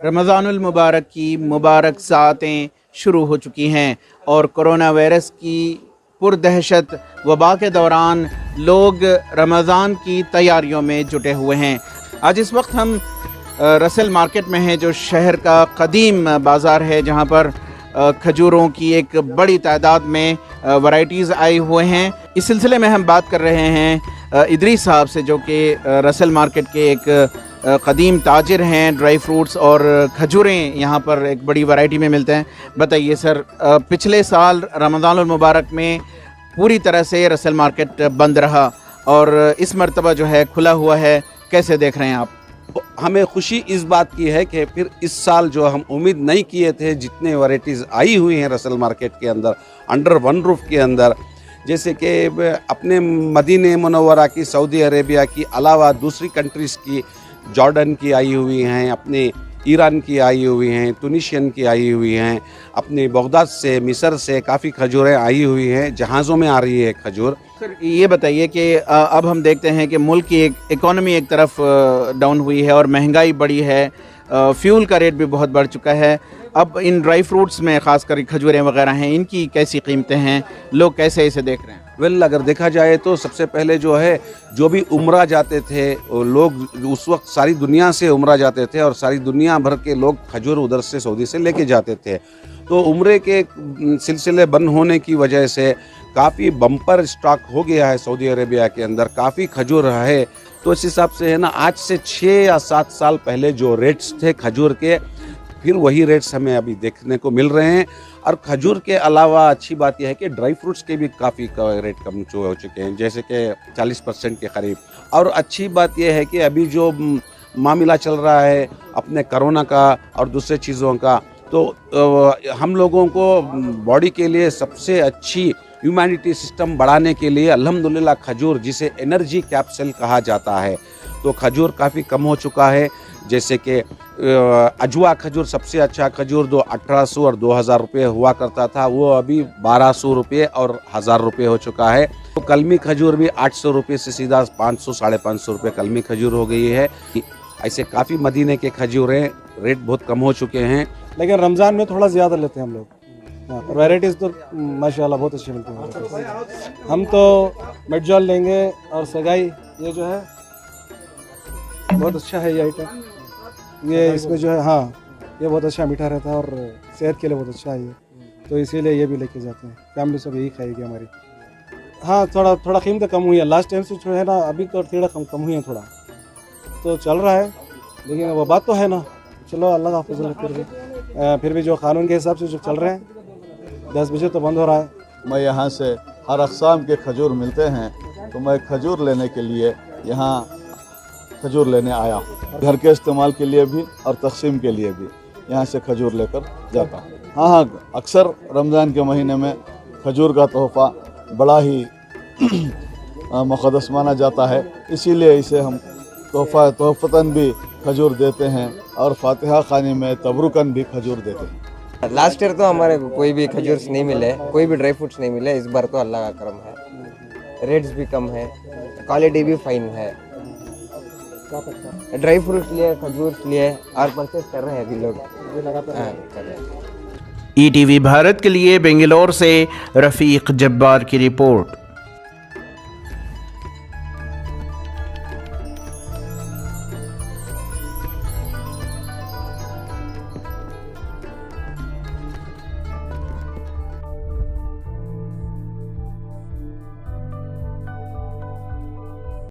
रमज़ानुल मुबारक की मुबारक सातें शुरू हो चुकी हैं और कोरोना वायरस की पुरदहशत वबा के दौरान लोग रमज़ान की तैयारियों में जुटे हुए हैं। आज इस वक्त हम रसेल मार्केट में हैं, जो शहर का कदीम बाज़ार है, जहां पर खजूरों की एक बड़ी तादाद में वैरायटीज़ आई हुए हैं। इस सिलसिले में हम बात कर रहे हैं इदरीस साहब से, जो कि रसेल मार्केट के एक कदीम ताजिर हैं। ड्राई फ्रूट्स और खजूरें यहाँ पर एक बड़ी वैरायटी में मिलते हैं। बताइए सर, पिछले साल रमज़ानुल मुबारक में पूरी तरह से रसेल मार्केट बंद रहा और इस मरतबा जो है खुला हुआ है, कैसे देख रहे हैं आप? हमें खुशी इस बात की है कि फिर इस साल जो हम उम्मीद नहीं किए थे, जितने वैरायटीज़ आई हुई हैं रसेल मार्केट के अंदर अंडर वन रूफ के अंदर, जैसे कि अपने मदीने मुनव्वरा की, सऊदी अरेबिया की अलावा दूसरी कंट्रीज़ की, जॉर्डन की आई हुई हैं, अपने ईरान की आई हुई हैं, तुनिशियन की आई हुई हैं, अपने बगदाद से, मिस्र से काफ़ी खजूरें आई हुई हैं। जहाज़ों में आ रही है खजूर। सर ये बताइए कि अब हम देखते हैं कि मुल्क की एक इकॉनमी एक तरफ डाउन हुई है और महंगाई बढ़ी है, फ्यूल का रेट भी बहुत बढ़ चुका है। अब इन ड्राई फ्रूट्स में ख़ासकर खजूरें वगैरह हैं, इनकी कैसी कीमतें हैं, लोग कैसे इसे देख रहे हैं? अगर देखा जाए तो सबसे पहले जो है, जो भी उम्रा जाते थे लोग, उस वक्त सारी दुनिया से उम्रा जाते थे और सारी दुनिया भर के लोग खजूर उधर से सऊदी से लेके जाते थे। तो उम्रे के सिलसिले बंद होने की वजह से काफ़ी बम्पर स्टॉक हो गया है सऊदी अरेबिया के अंदर, काफ़ी खजूर है। तो इस हिसाब से है ना, आज से 6 या 7 साल पहले जो रेट्स थे खजूर के, फिर वही रेट्स हमें अभी देखने को मिल रहे हैं। और खजूर के अलावा अच्छी बात यह है कि ड्राई फ्रूट्स के भी काफ़ी रेट कम हो चुके हैं, जैसे कि 40% के करीब। और अच्छी बात यह है कि अभी जो मामला चल रहा है अपने कोरोना का और दूसरे चीज़ों का, तो हम लोगों को बॉडी के लिए सबसे अच्छी ह्यूमैनिटी सिस्टम बढ़ाने के लिए अल्हम्दुलिल्लाह खजूर, जिसे एनर्जी कैप्सूल कहा जाता है, तो खजूर काफ़ी कम हो चुका है। जैसे कि अजवा खजूर, सबसे अच्छा खजूर जो 1800 और 2000 रुपये हुआ करता था, वो अभी 1200 रुपये और 1000 रुपये हो चुका है। तो कलमी खजूर भी 800 रुपये से सीधा 500 साढ़े 500 रुपये कलमी खजूर हो गई है। ऐसे काफ़ी मदीने के खजूरें रेट बहुत कम हो चुके हैं। लेकिन रमज़ान में थोड़ा ज़्यादा लेते हैं हम लोग। और वैरायटीज़ तो माशाल्लाह बहुत अच्छी मिलती हैं। हम तो मिर्जाल लेंगे और सगाई, ये जो है बहुत अच्छा है ये आइटम। ये इसमें जो है, हाँ, ये बहुत अच्छा मीठा रहता है और सेहत के लिए बहुत अच्छा है ये, तो इसीलिए ये भी लेके जाते हैं। फैमिली सब यही खाएगी हमारी। हाँ, थोड़ा कीमत कम हुई है लास्ट टाइम से जो है ना, अभी तो थोड़ा कम हुई है, थोड़ा तो चल रहा है, लेकिन वो बात तो है ना। चलो अल्लाह का फजल, फिर भी जो कानून के हिसाब से जो चल रहे हैं, 10 बजे तो बंद हो रहा है। मैं यहाँ से हर अक़साम के खजूर मिलते हैं, तो मैं खजूर लेने के लिए यहाँ खजूर लेने आया हूँ। घर के इस्तेमाल के लिए भी और तक़सीम के लिए भी यहाँ से खजूर लेकर जाता हूँ। हाँ, अक्सर रमज़ान के महीने में खजूर का तोहफ़ा बड़ा ही मुक़द्दस माना जाता है, इसीलिए इसे हम तोहफ़तन भी खजूर देते हैं और फातिहा खानी में तबरुकन भी खजूर देते हैं। लास्ट ईयर तो हमारे कोई भी खजूर नहीं मिले, कोई भी ड्राई फ्रूट्स नहीं मिले। इस बार तो अल्लाह का करम है, रेट्स भी कम है, क्वालिटी भी फाइन है। ड्राई फ्रूट्स लिए, खजूर लिए और परचेस कर रहे हैं अभी लोग। ETV भारत के लिए बेंगलोर से रफ़ीक जब्बार की रिपोर्ट।